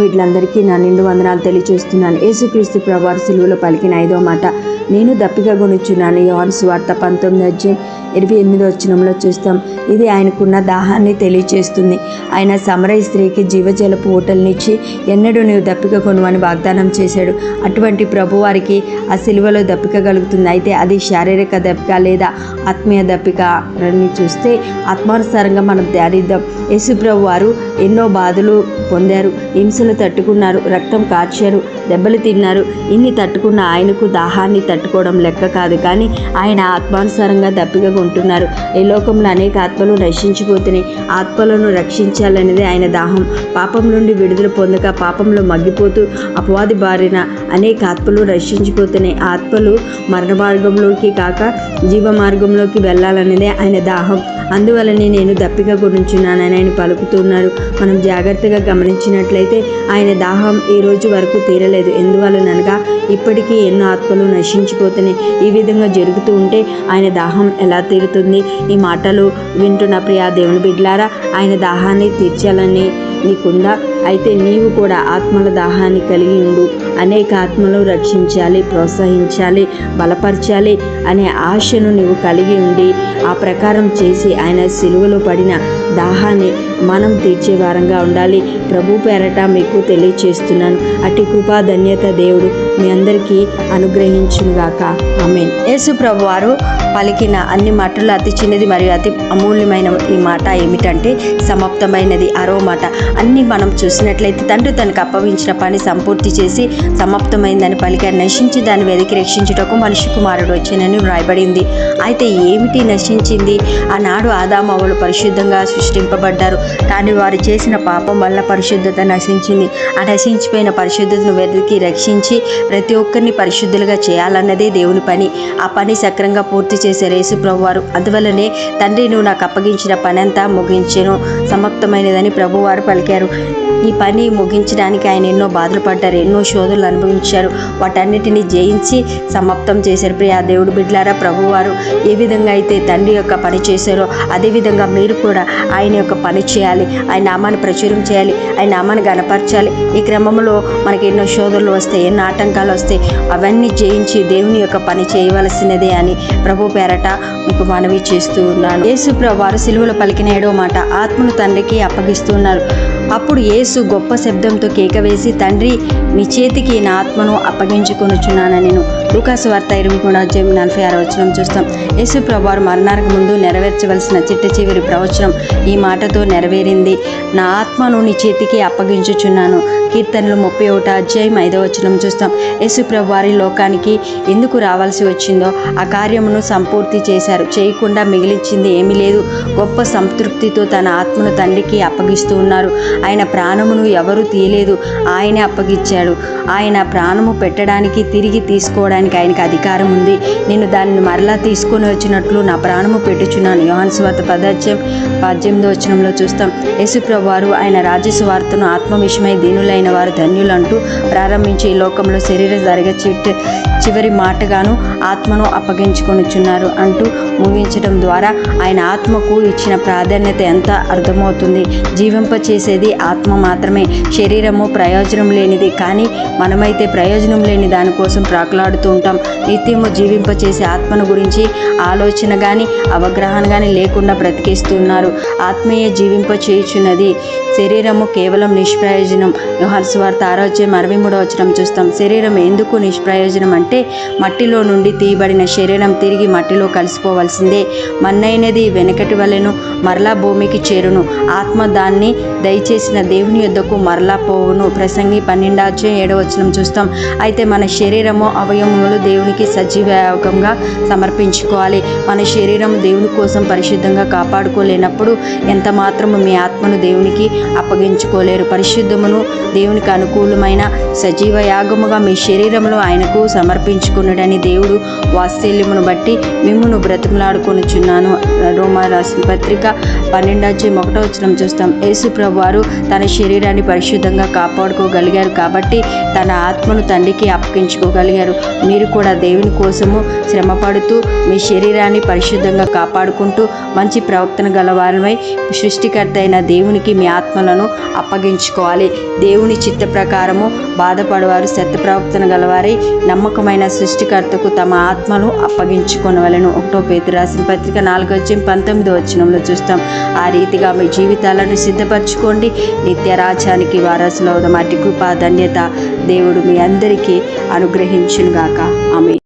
బిడ్డలందరికీ నా నిండు వందనాలు తెలియజేస్తున్నాను. యేసుక్రీస్తు ప్రభువారు సిలువలో పలికిన 5వ మాట, నేను దప్పిక కొనుచున్నాను. యోహాను సువార్త 19:28 చూస్తాం. ఇది ఆయనకున్న దాహాన్ని తెలియజేస్తుంది. ఆయన సమరయ స్త్రీకి జీవజలపు ఊటలనిచ్చి ఎన్నడూ నీవు దప్పిక కొనువని వాగ్దానం చేశాడు. అటువంటి ప్రభువారికి ఆ సిలువలో దప్పిక కలుగుతుంది. అయితే అది శారీరక దప్పిక లేదా ఆత్మీయ దప్పిక అని చూస్తే ఆత్మానుసారంగా మనం ధ్యానిద్దాం. యేసు ప్రభువారు ఎన్నో బాధలు పొందారు, హింసలు తట్టుకున్నారు, రక్తం కార్చారు, దెబ్బలు తిన్నారు. ఇన్ని తట్టుకున్న ఆయనకు దాహాన్ని తట్టుకోవడం లెక్క కాదు. కానీ ఆయన ఆత్మానుసారంగా దప్పిక కొంటున్నారు. ఈ లోకంలో అనేక ఆత్మలు నశించిపోతున్నాయి. ఆత్మలను రక్షించాలనేది ఆయన దాహం. పాపం నుండి విడుదల పొందక పాపంలో మగ్గిపోతూ అపవాది బారిన అనేక ఆత్మలు నశించిపోతున్నాయి. ఆత్మలు మరణ మార్గంలోకి కాక జీవ మార్గంలోకి వెళ్ళాలనేదే ఆయన దాహం. అందువలనే నేను దప్పిక కొనుచున్నానని ఆయన పలుకుతున్నారు. మనం జాగ్రత్తగా గమనించినట్లయితే ఆయన దాహం ఈ రోజు వరకు తీరలేదు. ఎందువలనగా ఇప్పటికీ ఎన్నో ఆత్మలు నశించిపోతున్నాయి. ఈ విధంగా జరుగుతూ ఉంటే ఆయన దాహం ఎలా తీరుతుంది? ఈ మాటలు వింటున్న ప్రియా దేవుని బిడ్డలారా, ఆయన దాహాన్ని తీర్చాలని నీకుందా? అయితే నీవు కూడా ఆత్మల దాహాన్ని కలిగి ఉండు. అనేక ఆత్మలు రక్షించాలి, ప్రోత్సహించాలి, బలపరచాలి అనే ఆశను నీవు కలిగి ఉండి ఆ ప్రకారం చేసి ఆయన సిలువలో పడిన దాహాన్ని మనం తీర్చే వారంగా ఉండాలి. ప్రభు పేరట మీకు తెలియచేస్తున్నాను. అట్టి కృపా ధన్యత దేవుడు మీ అందరికీ అనుగ్రహించునుగాక. ఆమేన్. యేసు ప్రభువారు పలికిన అన్ని మాటలు అతి చిన్నది మరియు అతి అమూల్యమైన ఈ మాట ఏమిటంటే సమాప్తమైనది. 6వ మాట. అన్నీ మనం చూసినట్లయితే తండ్రి తనకు అప్పగించిన పని సంపూర్తి చేసి సమాప్తమైందని పలికారు. నశించి దాన్ని వెతికి రక్షించుటకు మనిషి కుమారుడు వచ్చినని వ్రాయబడింది. అయితే ఏమిటి నశించింది? ఆనాడు ఆదాము అవ్వలు పరిశుద్ధంగా సృష్టింపబడ్డారు. కానీ వారు చేసిన పాపం వల్ల పరిశుద్ధత నశించింది. ఆ నశించిపోయిన పరిశుద్ధతను వెతికి రక్షించి ప్రతి ఒక్కరిని పరిశుద్ధులుగా చేయాలన్నదే దేవుని పని. ఆ పని సక్రంగా పూర్తి చేసే యేసు ప్రభువారు. అందువల్లనే తండ్రి నువ్వు నాకు అప్పగించిన పని అంతా ముగించెను, సమాప్తమైనదని ప్రభువారు పలికారు. ఈ పని ముగించడానికి ఆయన ఎన్నో బాధలు పడ్డారు, ఎన్నో శోధనలు అనుభవించారు. వాటన్నిటిని జయించి సమాప్తం చేశారు. ప్రియా దేవుడు బిడ్డలారా, ప్రభువారు ఏ విధంగా అయితే తండ్రి యొక్క పని చేశారో అదేవిధంగా మీరు కూడా ఆయన యొక్క పని చేయాలి. ఆయన నామాన్ని ప్రచురం చేయాలి, ఆయన నామాన్ని గణపరచాలి. ఈ క్రమంలో మనకి ఎన్నో శోధనలు వస్తాయి, ఎన్నో ఆటంకాలు వస్తాయి. అవన్నీ జయించి దేవుని యొక్క పని చేయవలసినదే అని ప్రభు పేరట మీకు మనవి చేస్తూ ఉన్నాను. యేసు ప్రభువారు సిలువలో పలికిన 7వ మాట, ఆత్మను తండ్రికి అప్పగిస్తున్నారు. అప్పుడు యేసు గొప్ప శబ్దంతో కేక వేసి, తండ్రి నీ చేతికి నా ఆత్మను అప్పగించుకొనుచున్నాను నేను. లూకాసు వార్త 23:46 చూస్తాం. యేసు ప్రభువారు మరణానికి ముందు నెరవేర్చవలసిన చిట్ట చివరి ప్రవచనం ఈ మాటతో నెరవేరింది. నా ఆత్మను నీ చేతికి అప్పగించుచున్నాను. కీర్తనలు 31:5 చూస్తాం. యేసు ప్రభువారి లోకానికి ఎందుకు రావాల్సి వచ్చిందో ఆ కార్యమును సంపూర్తి చేశారు. చేయకుండా మిగిలించింది ఏమీ లేదు. గొప్ప సంతృప్తితో తన ఆత్మను తండ్రికి అప్పగిస్తూ ఉన్నారు. ఆయన ప్రాణమును ఎవరు తీయలేదు, ఆయనే అప్పగించాడు. ఆయన ప్రాణము పెట్టడానికి తిరిగి తీసుకోవడానికి ఆయనకు అధికారం ఉంది. నేను దానిని మరలా తీసుకొని వచ్చినట్లు నా ప్రాణము పెట్టుచున్నాను. యోహాను సువార్త 10:18 చూస్తాం. యేసు ప్రభువారు ఆయన రాజ్య సువార్తను ఆత్మ విషయమై దీనులైన వారు ధన్యులు అంటూ ప్రారంభించి ఈ లోకంలో శరీర జరిగే చివరి మాటగాను ఆత్మను అప్పగించుకొనుచున్నారు అంటూ ముగించడం ద్వారా ఆయన ఆత్మకు ఇచ్చిన ప్రాధాన్యత ఎంత అర్థమవుతుంది. జీవింపచేసేది ఆత్మ మాత్రమే, శరీరము ప్రయోజనం లేనిది. కానీ మనమైతే ప్రయోజనం లేని దానికోసం ప్రాకులాడుతూ ఉంటాం. నిత్యము జీవింపచేసే ఆత్మను గురించి ఆలోచన కానీ అవగాహన కానీ లేకుండా బ్రతికేస్తున్నారు. ఆత్మీయ జీవింప చేయుచున్నది, శరీరము కేవలం నిష్ప్రయోజనం. యోహాను సువార్త 6:63 చూస్తాం. శరీరం ఎందుకు నిష్ప్రయోజనం అంటే మట్టిలో నుండి తీయబడిన శరీరం తిరిగి మట్టిలో కలిసిపోవలసిందే. మన్నైనది వెనకటి వలెను మరలా భూమికి చేరును. ఆత్మ దాన్ని దయచేసిన దేవుని యొద్దకు మరలా పోవును. ప్రసంగి 12:7 చూస్తాం. అయితే మన శరీరము అవయవములు దేవునికి సజీవయాగంగా సమర్పించుకోవాలి. మన శరీరం దేవుని కోసం పరిశుద్ధంగా కాపాడుకోలేనప్పుడు ఎంత మాత్రము మీ ఆత్మను దేవునికి అప్పగించుకోలేరు. పరిశుద్ధమును దేవునికి అనుకూలమైన సజీవ యాగముగా మీ శరీరంలో ఆయనకు సమర్పించుకున్నాడని దేవుడు వాత్సల్యమును బట్టి మిమ్మును బ్రతిమలాడుకొనుచున్నాను. రోమా రాసిన పత్రిక 12:1 చూస్తాం. యేసు ప్రభువారు తన శరీరాన్ని పరిశుద్ధంగా కాపాడుకోగలిగారు కాబట్టి తన ఆత్మను తండ్రికి అప్పగించుకోగలిగారు. మీరు కూడా దేవుని కోసము శ్రమపడుతూ మీ శరీరాన్ని పరిశుద్ధంగా కాపాడుకుంటూ మంచి ప్రవర్తన గలవారమై సృష్టికర్త అయిన దేవునికి మీ ఆత్మలను అప్పగించుకోవాలి. దేవుని చిత్త ప్రకారము బాధపడేవారు సత్య ప్రవర్తన గలవారై నమ్మకమైన సృష్టికర్తకు తమ ఆత్మను అప్పగించుకొనవలెను. 1 పేతురు రాసిన పత్రిక 4:19 చూస్తాం. ఆ రీతిగా మీ జీవితాలను సిద్ధపరచుకోండి. నిత్య రాజ్యానికి వారసులవుదాం. అట్టి కృపా ధన్యత దేవుడు మీ అందరికీ అనుగ్రహించునుగాక. ఆమేన్.